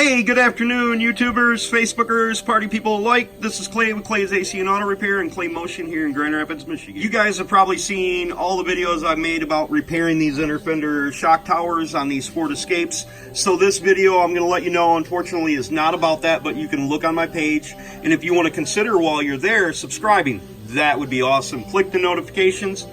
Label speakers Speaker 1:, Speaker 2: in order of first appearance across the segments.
Speaker 1: Hey, good afternoon, YouTubers, Facebookers, party people alike. This is Clay with Clay's AC and Auto Repair and Clay Motion here in Grand Rapids, Michigan. You guys have probably seen all the videos I've made about repairing these inner fender shock towers on these Ford Escapes. So this video, I'm going to let you know, unfortunately, is not about that, but you can look on my page. And if you want to consider while you're there subscribing, that would be awesome. Click the notifications.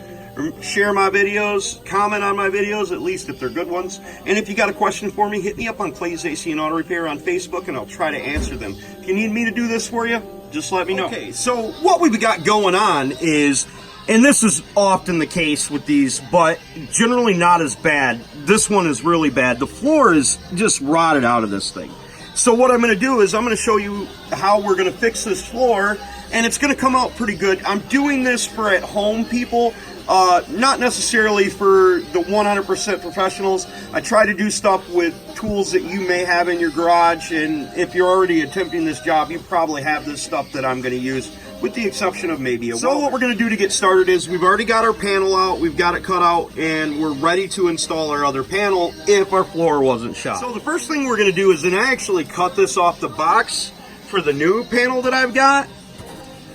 Speaker 1: Share my videos, comment on my videos, at least if they're good ones. And if you got a question for me, hit me up on Clay's AC and Auto Repair on Facebook and I'll try to answer them. If you need me to do this for you, just let me know. Okay, so what we've got going on is, and this is often the case with these, but generally not as bad. This one is really bad. The floor is just rotted out of this thing. So what I'm going to do is I'm going to show you how we're going to fix this floor, and it's going to come out pretty good. I'm doing this for at home people. Not necessarily for the 100% professionals. I try to do stuff with tools that you may have in your garage, and if you're already attempting this job, you probably have this stuff that I'm going to use, with the exception of maybe a welder. So what we're going to do to get started is we've already got our panel out, we've got it cut out, and we're ready to install our other panel if our floor wasn't shot. So the first thing we're going to do is, and I actually cut this off the box for the new panel that I've got.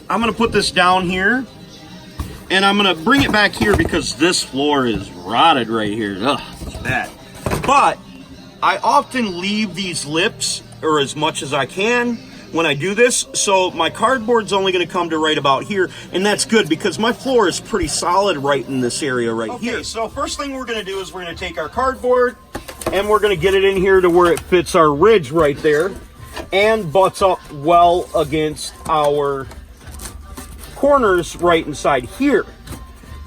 Speaker 1: I'm going to put this down here. And I'm going to bring it back here because this floor is rotted right here. Ugh, it's bad. But I often leave these lips, or as much as I can, when I do this. So my cardboard's only going to come to right about here. And that's good because my floor is pretty solid right in this area right here. Okay, so first thing we're going to do is we're going to take our cardboard and we're going to get it in here to where it fits our ridge right there and butts up well against our corners right inside here.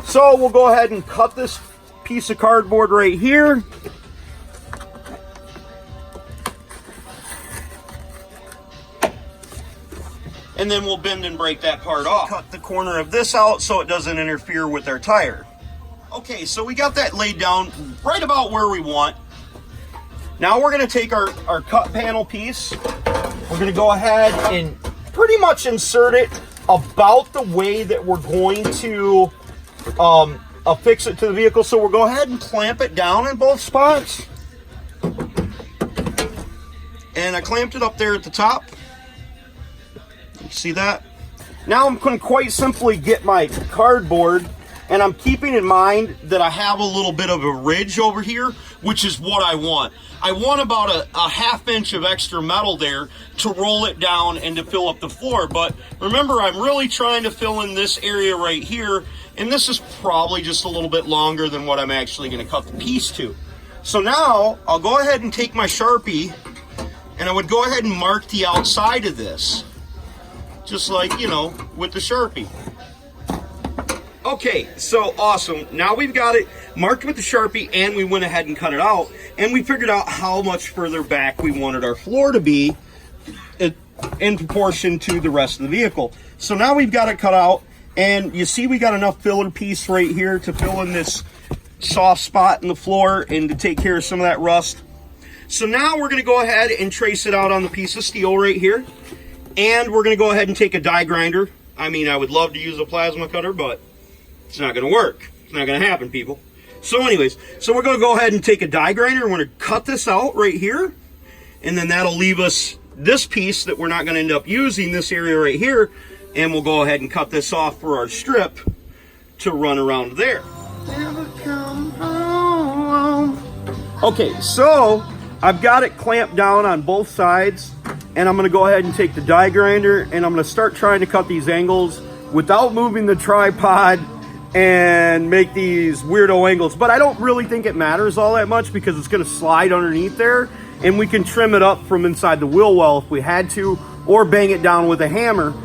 Speaker 1: So we'll go ahead and cut this piece of cardboard right here. And then we'll bend and break that part off. Cut the corner of this out so it doesn't interfere with our tire. Okay, so we got that laid down right about where we want. Now we're going to take our cut panel piece. We're going to go ahead and pretty much insert it about the way that we're going to affix it to the vehicle. So we'll go ahead and clamp it down in both spots. And I clamped it up there at the top. You see that? Now I'm going to quite simply get my cardboard, and I'm keeping in mind that I have a little bit of a ridge over here, which is what I want. I want about a ½ inch of extra metal there to roll it down and to fill up the floor. But remember, I'm really trying to fill in this area right here, and this is probably just a little bit longer than what I'm actually going to cut the piece to. So now I'll go ahead and take my Sharpie, and I would go ahead and mark the outside of this, just like, you know, with the Sharpie. Okay, so awesome. Now we've got it marked with the Sharpie, and we went ahead and cut it out, and we figured out how much further back we wanted our floor to be in proportion to the rest of the vehicle. So now we've got it cut out, and you see we got enough filler piece right here to fill in this soft spot in the floor and to take care of some of that rust. So now we're going to go ahead and trace it out on the piece of steel right here, and we're going to go ahead and take a die grinder. I mean, I would love to use a plasma cutter, but it's not going to work. It's not going to happen, people. So anyways, so we're going to go ahead and take a die grinder. We're going to cut this out right here. And then that'll leave us this piece that we're not going to end up using, this area right here. And we'll go ahead and cut this off for our strip to run around there. Okay, so I've got it clamped down on both sides. And I'm going to go ahead and take the die grinder. And I'm going to start trying to cut these angles without moving the tripod and make these weirdo angles. But I don't really think it matters all that much because it's going to slide underneath there, and we can trim it up from inside the wheel well if we had to, or bang it down with a hammer.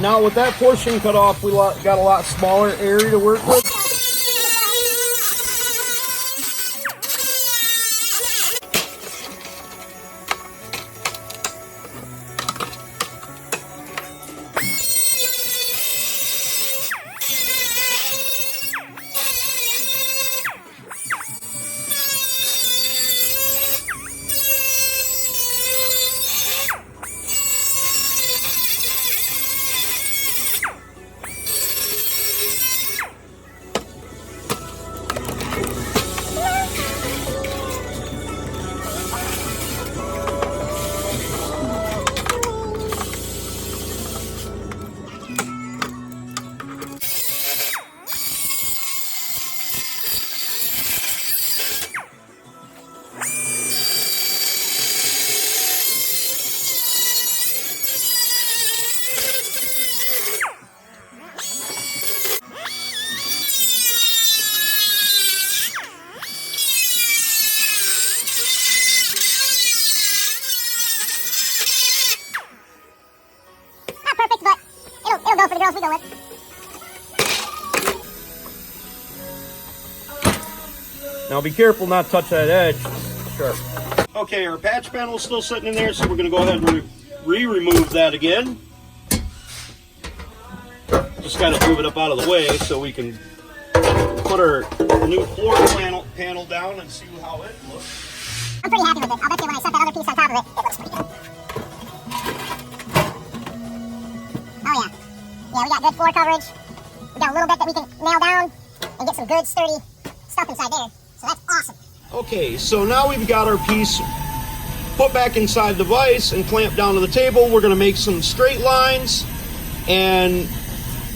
Speaker 1: Now with that portion cut off, we got a lot smaller area to work with. Now be careful not to touch that edge. Sure. Okay, our patch panel is still sitting in there, so we're going to go ahead and remove that again. Just got to move it up out of the way so we can put our new floor panel down and see how it looks.
Speaker 2: I'm pretty happy with it. I'll bet you when I set that other piece on top of it, it looks pretty good. Oh yeah. Yeah, we got good floor coverage. We got a little bit that we can nail down and get some good sturdy stuff inside there. So that's awesome.
Speaker 1: Okay, so now we've got our piece put back inside the vise and clamped down to the table. We're going to make some straight lines and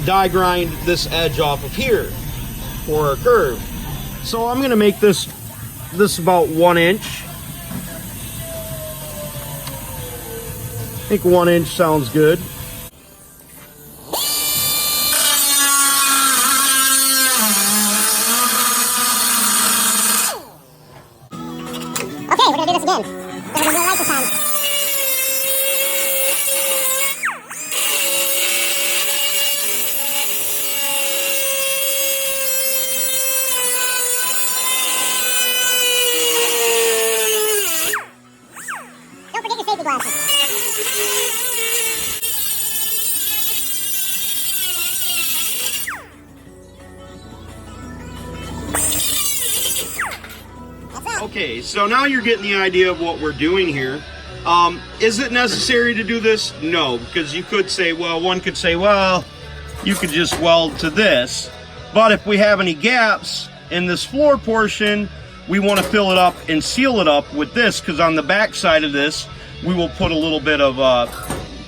Speaker 1: die grind this edge off of here for our curve. So I'm going to make this about 1 inch. I think 1 inch sounds good.
Speaker 2: Okay, we're going to do this again. We're going to do it right this time. Don't forget your safety glasses.
Speaker 1: Okay, so now you're getting the idea of what we're doing here. Is it necessary to do this? No, because you could say, well, one could say, well, you could just weld to this. But if we have any gaps in this floor portion, we want to fill it up and seal it up with this, because on the back side of this, we will put a little bit of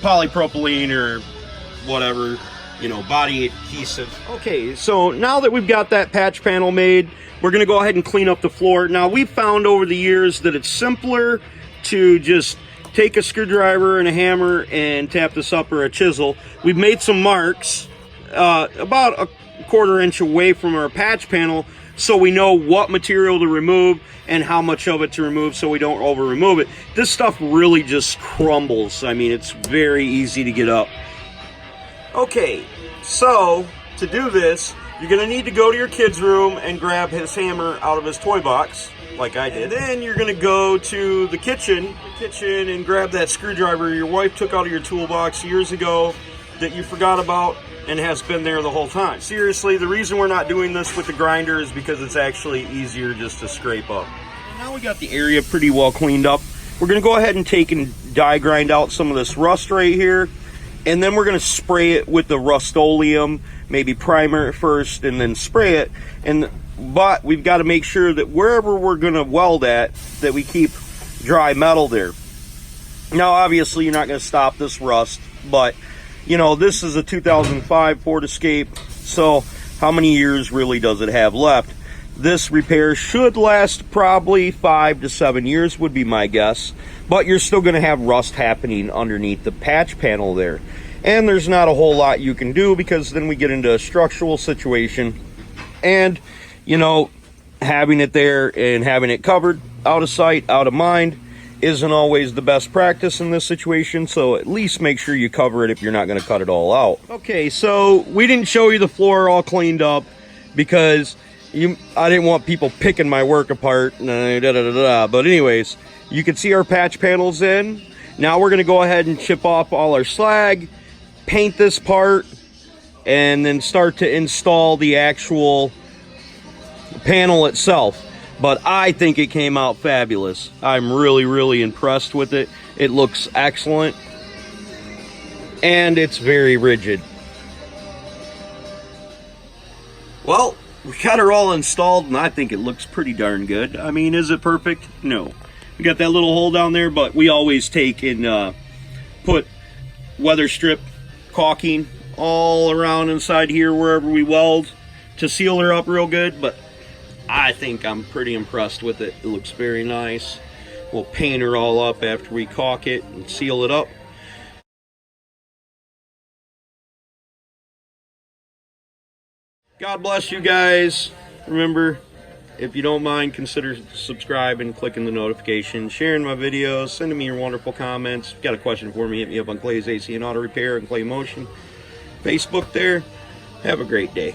Speaker 1: polypropylene or whatever, you know, body adhesive. Okay, so now that we've got that patch panel made, we're going to go ahead and clean up the floor. Now, we've found over the years that it's simpler to just take a screwdriver and a hammer and tap this up, or a chisel. We've made some marks about a 1/4 inch away from our patch panel, so we know what material to remove and how much of it to remove so we don't over remove it. This stuff really just crumbles. I mean, it's very easy to get up. Okay, so to do this, you're going to need to go to your kid's room and grab his hammer out of his toy box, like I did. And then you're going to go to the kitchen and grab that screwdriver your wife took out of your toolbox years ago that you forgot about and has been there the whole time. Seriously, the reason we're not doing this with the grinder is because it's actually easier just to scrape up. Now we got the area pretty well cleaned up. We're going to go ahead and take and die grind out some of this rust right here. And then we're going to spray it with the Rust-Oleum, maybe primer it first and then spray it. But we've got to make sure that wherever we're going to weld at, that we keep dry metal there. Now, obviously, you're not going to stop this rust, but, you know, this is a 2005 Ford Escape, so how many years really does it have left? This repair should last probably 5 to 7 years would be my guess, but you're still going to have rust happening underneath the patch panel there. And there's not a whole lot you can do, because then we get into a structural situation, and, you know, having it there and having it covered, out of sight, out of mind, isn't always the best practice in this situation, so at least make sure you cover it if you're not going to cut it all out. Okay, so we didn't show you the floor all cleaned up because I didn't want people picking my work apart. But anyways, you can see our patch panels in. Now we're going to go ahead and chip off all our slag, paint this part, and then start to install the actual panel itself. But I think it came out fabulous. I'm really impressed with it. It looks excellent, and it's very rigid. Well, we got her all installed, and I think it looks pretty darn good. I mean, is it perfect? No. We got that little hole down there, but we always take and put weather strip caulking all around inside here wherever we weld to seal her up real good. But I think I'm pretty impressed with it. It looks very nice. We'll paint her all up after we caulk it and seal it up. God bless you guys. Remember, if you don't mind, consider subscribing, clicking the notification, sharing my videos, sending me your wonderful comments. If you got a question for me, hit me up on Clay's AC and Auto Repair and Clay Motion Facebook there. Have a great day.